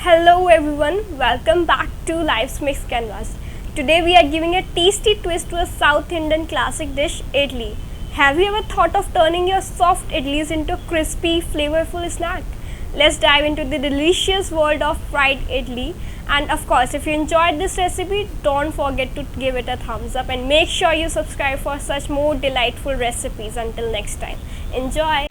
Hello everyone, welcome back to Life's Mix Canvas. Today we are giving a tasty twist to a South Indian classic dish, idli. Have you ever thought of turning your soft idlis into a crispy, flavorful snack? Let's dive into the delicious world of fried idli. And of course, if you enjoyed this recipe, don't forget to give it a thumbs up and make sure you subscribe for such more delightful recipes. Until next time, enjoy!